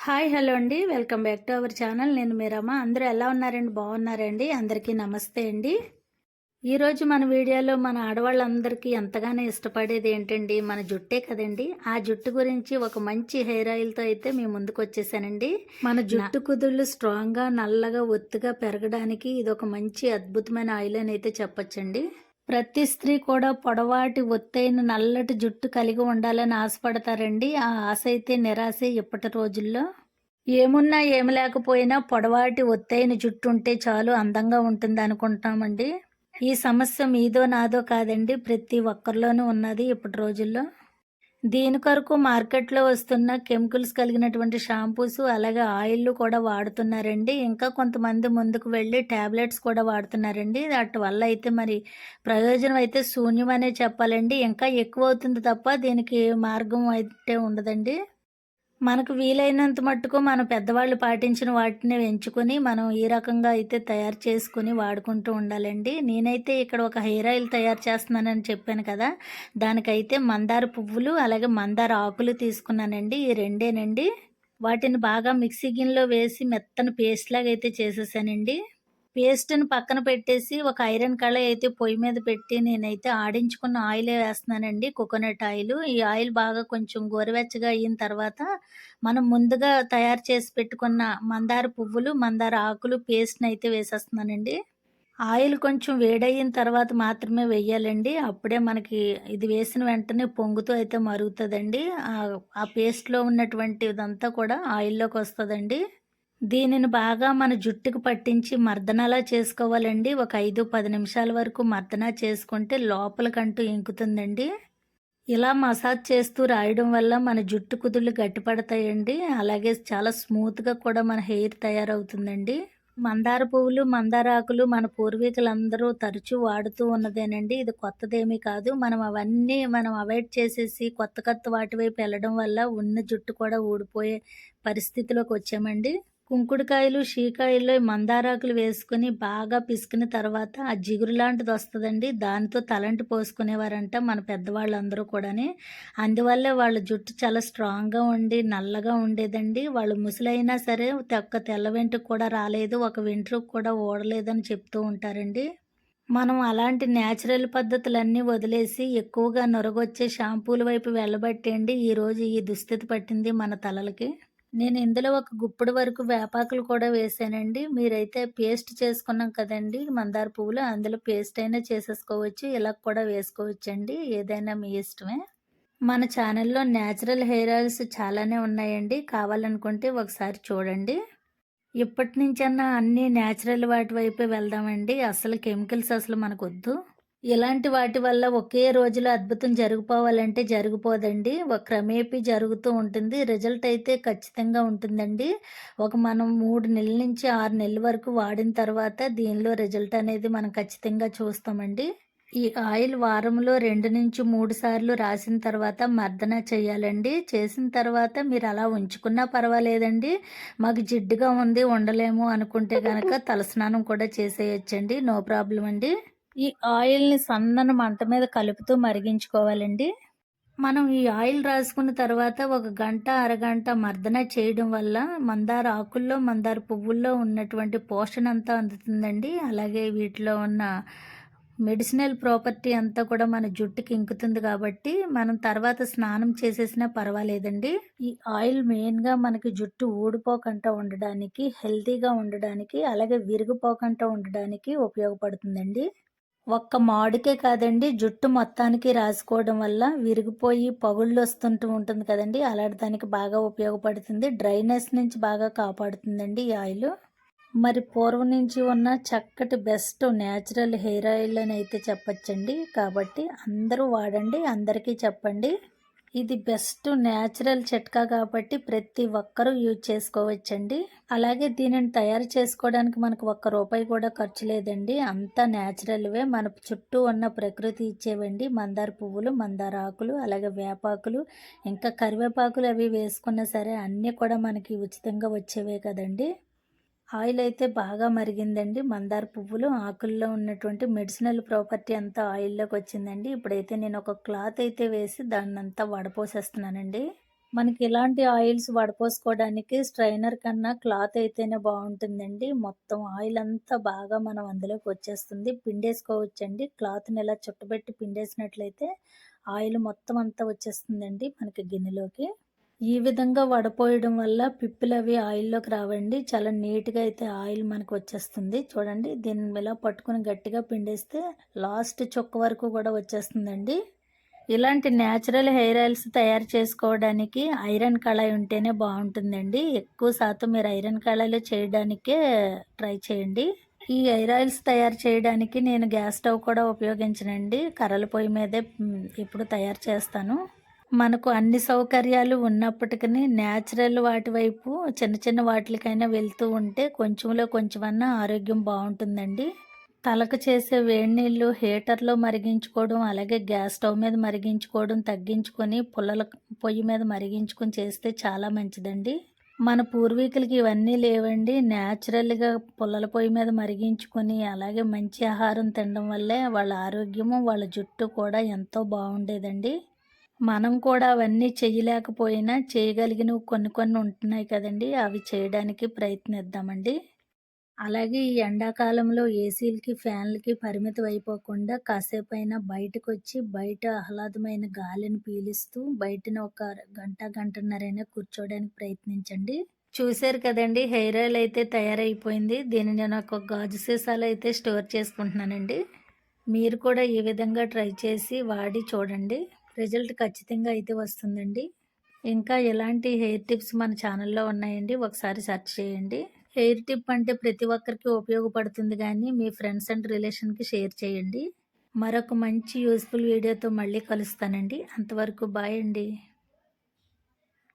Hi hello అండి. Welcome back to our channel. నేను మీ రమ. అందరూ ఎలా ఉన్నారండి? బాగున్నారండి? అందరికీ నమస్తే అండి. ఈరోజు మన వీడియోలో మన ఆడవాళ్ళందరికీ ఎంతగానో ఇష్టపడేది ఏంటండి, మన జుట్టే కదండి. ఆ జుట్టు గురించి ఒక మంచి హెయిర్ ఆయిల్తో అయితే మీ ముందుకు వచ్చేసానండి. మన జుట్టు కుదుళ్ళు స్ట్రాంగ్గా నల్లగా ఒత్తుగా పెరగడానికి ఇది ఒక మంచి అద్భుతమైన ఆయిల్ అని అయితే చెప్పొచ్చండి. ప్రతి స్త్రీ కూడా పొడవాటి ఒత్తైన నల్లటి జుట్టు కలిగి ఉండాలని ఆశపడతారండి. ఆ ఆశ అయితే నిరాశే ఇప్పటి రోజుల్లో. ఏమున్నా ఏమి లేకపోయినా పొడవాటి ఒత్తైన జుట్టు ఉంటే చాలు అందంగా ఉంటుంది అనుకుంటామండి. ఈ సమస్య మీదో నాదో కాదండి, ప్రతి ఒక్కరిలోనూ ఉన్నది ఇప్పటి రోజుల్లో. దీని కొరకు మార్కెట్లో వస్తున్న కెమికల్స్ కలిగినటువంటి షాంపూస్ అలాగే ఆయిల్ కూడా వాడుతున్నారండి. ఇంకా కొంతమంది ముందుకు వెళ్ళి టాబ్లెట్స్ కూడా వాడుతున్నారండి. వాటి వల్ల అయితే మరి ప్రయోజనం అయితే శూన్యమనే చెప్పాలండి. ఇంకా ఎక్కువ అవుతుంది తప్ప దీనికి మార్గం అయితే ఉండదండి. మనకు వీలైనంత మట్టుకు మన పెద్దవాళ్ళు పాటించిన వాటిని ఎంచుకొని మనం ఈ రకంగా అయితే తయారు చేసుకుని వాడుకుంటూ ఉండాలండి. నేనైతే ఇక్కడ ఒక హెయిర్ ఆయిల్ తయారు చేస్తున్నానని చెప్పాను కదా, దానికైతే మందార పువ్వులు అలాగే మందార ఆకులు తీసుకున్నానండి. ఈ రెండేనండి. వాటిని బాగా మిక్సీ గిన్నెలో వేసి మెత్తని పేస్ట్ లాగా అయితే చేసేసానండి. పేస్ట్‌ని పక్కన పెట్టేసి ఒక ఐరన్ కళాయి అయితే పొయ్యి మీద పెట్టి నేనైతే ఆడించుకున్న ఆయిలే వేస్తున్నానండి. Coconut oil. ఈ ఆయిల్ బాగా కొంచెం గోరువెచ్చగా అయిన తర్వాత మనం ముందుగా తయారు చేసి పెట్టుకున్న మందార పువ్వులు, మందార ఆకులు పేస్ట్‌ని అయితే వేసేస్తున్నానండి. ఆయిల్ కొంచెం వేడయిన తర్వాత మాత్రమే వెయ్యాలండి. అప్పుడే మనకి ఇది వేసిన వెంటనే పొంగుతూ అయితే మరుగుతదండి. ఆ పేస్ట్‌లో ఉన్నటువంటి ఇదంతా కూడా ఆయిల్‌లోకి వస్తదండి. దీనిని బాగా మన జుట్టుకు పట్టించి మర్దనలా చేసుకోవాలండి. ఒక 5, 10 నిమిషాల వరకు మర్దన చేసుకుంటే లోపలికంటూ ఇంకుతుందండి. ఇలా మసాజ్ చేస్తూ రాయడం వల్ల మన జుట్టు కుదుళ్ళు గట్టిపడతాయండి. అలాగే చాలా స్మూత్‌గా కూడా మన హెయిర్ తయారవుతుందండి. మందార పువ్వులు, మందార ఆకులు మన పూర్వీకులందరూ తరచూ వాడుతూ ఉన్నదేనండి. ఇది కొత్తదేమీ కాదు. మనం అవాయిడ్ చేసేసి కొత్త కొత్త వాటి వైపు వెళ్ళడం వల్ల ఉన్న జుట్టు కూడా ఊడిపోయే పరిస్థితిలోకి వచ్చామండి. కుంకుడుకాయలు, షీకాయల్లో మందారాకులు వేసుకొని బాగా పిసికిన తర్వాత ఆ జిగురు లాంటిదొస్తదండి. దానితో తలంటి పోసుకునేవారంట మన పెద్దవాళ్ళందరూ కూడాని. అందువల్లే వాళ్ళ జుట్టు చాలా స్ట్రాంగ్‌గా ఉండి, నల్లగా ఉండేదండి. వాళ్ళు ముసలైనా సరే ఒక్క తెల్ల వెంట్రుక కూడా రాలేదు, ఒక వెంట్రుక కూడా ఊడలేదని చెప్తూ ఉంటారండి. మనం అలాంటి న్యాచురల్ పద్ధతులన్నీ వదిలేసి ఎక్కువగా నొరగొచ్చే షాంపూల వైపు వెళ్ళబట్టండి ఈరోజు ఈ దుస్థితి పట్టింది మన తలలకి. నేను ఇందులో ఒక గుప్పుడు వరకు వేపాకులు కూడా వేసానండి. మీరైతే పేస్ట్ చేసుకున్నాం కదండీ మందార పువ్వులు, అందులో పేస్ట్ అయినా చేసేసుకోవచ్చు. ఇలా కూడా వేసుకోవచ్చండి. ఏదైనా మీ ఇష్టమే. మన ఛానల్‌లో న్యాచురల్ హెయిర్ ఆయిల్స్ చాలానే ఉన్నాయండి. కావాలనుకుంటే ఒకసారి చూడండి. ఇప్పటి నుంచన్నా అన్నీ న్యాచురల్ వాటి వైపే వెళ్దామండి. అసలు కెమికల్స్ అసలు మనకొద్దు. ఇలాంటి వాటి వల్ల ఒకే రోజులో అద్భుతం జరిగిపోవాలంటే జరిగిపోదండి. క్రమేపీ జరుగుతూ ఉంటుంది. రిజల్ట్ అయితే ఖచ్చితంగా ఉంటుందండి. మనం 3 నెలల నుంచి 6 నెలల వరకు వాడిన తర్వాత దీనిలో రిజల్ట్ అనేది మనం ఖచ్చితంగా చూస్తామండి. ఈ ఆయిల్ వారంలో 2-3 సార్లు రాసిన తర్వాత మర్దన చేయాలండి. చేసిన తర్వాత మీరు అలా ఉంచుకున్నా పర్వాలేదండి. మాకు జిడ్డుగా ఉంది ఉండలేము అనుకుంటే గనక తలస్నానం కూడా చేసేయొచ్చండి. నో ప్రాబ్లమ్ అండి. ఈ ఆయిల్‌ని సన్నని మంట మీద కలుపుతూ మరిగించుకోవాలండి. మనం ఈ ఆయిల్ రాసుకున్న తర్వాత ఒక గంట, అరగంట మర్దన చేయడం వల్ల మందార ఆకుల్లో, మందార పువ్వుల్లో ఉన్నటువంటి పోషణ అంతా అందుతుందండి. అలాగే వీటిలో ఉన్న మెడిసినల్ ప్రాపర్టీ అంతా కూడా మన జుట్టుకి ఇంకుతుంది కాబట్టి మనం తర్వాత స్నానం చేసేసినా పర్వాలేదండి. ఈ ఆయిల్ మెయిన్‌గా మనకి జుట్టు ఊడిపోకుండా ఉండడానికి, హెల్తీగా ఉండడానికి, అలాగే విరిగిపోకుండా ఉండడానికి ఉపయోగపడుతుందండి. ఒక్క మాడుకే కాదండి, జుట్టు మొత్తానికి రాసుకోవడం వల్ల విరిగిపోయి పగుళ్ళొస్తుంటూ ఉంటుంది కదండీ! అలాంటి దానికి బాగా ఉపయోగపడుతుంది. డ్రైనెస్ నుంచి బాగా కాపాడుతుందండి ఈ ఆయిలు. మరి పూర్వం నుంచి ఉన్న చక్కటి బెస్ట్ న్యాచురల్ హెయిర్ ఆయిల్ అని అయితే చెప్పొచ్చండి. కాబట్టి అందరూ వాడండి, అందరికీ చెప్పండి. ఇది బెస్ట్ న్యాచురల్ చిట్కా కాబట్టి ప్రతి ఒక్కరూ యూజ్ చేసుకోవచ్చండి. అలాగే దీనిని తయారు చేసుకోవడానికి మనకు ₹1 కూడా ఖర్చు లేదండి. అంతా న్యాచురల్‌వే. మన చుట్టూ ఉన్న ప్రకృతి ఇచ్చేవండి. మందార పువ్వులు, మందార ఆకులు, అలాగే వేపాకులు, ఇంకా కరివేపాకులు అవి వేసుకున్నా సరే అన్నీ కూడా మనకి ఉచితంగా వచ్చేవే కదండీ! ఆయిల్ అయితే బాగా మరిగిందండి. మందార పువ్వులు, ఆకుల్లో ఉన్నటువంటి మెడిసినల్ ప్రాపర్టీ అంతా ఆయిల్లోకి వచ్చిందండి. ఇప్పుడైతే నేను ఒక క్లాత్ అయితే వేసి దాన్నంతా వడపోసేస్తున్నానండి. మనకి ఇలాంటి ఆయిల్స్ వడపోసుకోవడానికి స్ట్రైనర్ కన్నా క్లాత్ అయితేనే బాగుంటుందండి. మొత్తం ఆయిల్ అంతా బాగా మనం అందులోకి వచ్చేస్తుంది. పిండేసుకోవచ్చండి. క్లాత్‌ని ఇలా చుట్టబెట్టి పిండేసినట్లయితే ఆయిల్ మొత్తం అంతా వచ్చేస్తుందండి మనకి గిన్నెలోకి. ఈ విధంగా వడపోయడం వల్ల పిప్పులవి ఆయిల్‌లోకి రావండి. చాలా నీట్‌గా అయితే ఆయిల్ మనకు వచ్చేస్తుంది. చూడండి దీన్ని ఇలా పట్టుకొని గట్టిగా పిండేస్తే లాస్ట్ చుక్క వరకు కూడా వచ్చేస్తుందండి. ఇలాంటి న్యాచురల్ హెయిర్ ఆయిల్స్ తయారు చేసుకోవడానికి ఐరన్ కళాయి ఉంటేనే బాగుంటుందండి. ఎక్కువ శాతం మీరు ఐరన్ కళాయిలో చేయడానికే ట్రై చేయండి. ఈ హెయిర్ ఆయిల్స్ తయారు చేయడానికి నేను గ్యాస్ స్టవ్ కూడా ఉపయోగించనండి. కర్రల పొయ్యి మీదే ఎప్పుడు తయారు చేస్తాను. మనకు అన్ని సౌకర్యాలు ఉన్నప్పటికీ న్యాచురల్ వాటి వైపు చిన్న చిన్న వాటికైనా వెళ్తూ ఉంటే కొంచెంలో కొంచెమన్నా ఆరోగ్యం బాగుంటుందండి. తలకు చేసే వేడి నీళ్ళు హీటర్‌లో మరిగించుకోవడం, అలాగే గ్యాస్ స్టవ్ మీద మరిగించుకోవడం తగ్గించుకొని పుల్లల పొయ్యి మీద మరిగించుకొని చేస్తే చాలా మంచిదండి. మన పూర్వీకులకి ఇవన్నీ లేవండి. న్యాచురల్‌గా పుల్లల పొయ్యి మీద మరిగించుకొని, అలాగే మంచి ఆహారం తినడం వల్లే వాళ్ళ ఆరోగ్యము, వాళ్ళ జుట్టు కూడా ఎంతో బాగుండేదండి. మనం కూడా అవన్నీ చేయలేకపోయినా చేయగలిగినవి కొన్ని కొన్ని ఉంటున్నాయి కదండీ! అవి చేయడానికి ప్రయత్నిద్దామండి. అలాగే ఈ ఎండాకాలంలో ఏసీలకి, ఫ్యాన్‌లకి పరిమితం అయిపోకుండా కాసేపైనా బయటకొచ్చి, బయట ఆహ్లాదమైన గాలిని పీలుస్తూ బయటన ఒక గంట, గంటన్నరైనా కూర్చోవడానికి ప్రయత్నించండి. చూసారు కదండీ! హెయిర్ ఆయిల్ అయితే తయారైపోయింది. దీన్ని నేను ఒక గాజు సీసాలో అయితే స్టోర్ చేసుకుంటున్నానండి. మీరు కూడా ఈ విధంగా ట్రై చేసి వాడి చూడండి. రిజల్ట్ ఖచ్చితంగా అయితే వస్తుందండి. ఇంకా ఎలాంటి హెయిర్ టిప్స్ మన ఛానల్లో ఉన్నాయండి. ఒకసారి సెర్చ్ చేయండి. హెయిర్ టిప్ అంటే ప్రతి ఒక్కరికి ఉపయోగపడుతుంది గానీ, మీ ఫ్రెండ్స్ అండ్ రిలేషన్‌కి షేర్ చేయండి. మరొక మంచి యూజ్‌ఫుల్ వీడియోతో మళ్ళీ కలుస్తానండి. అంతవరకు బాయ్ అండి.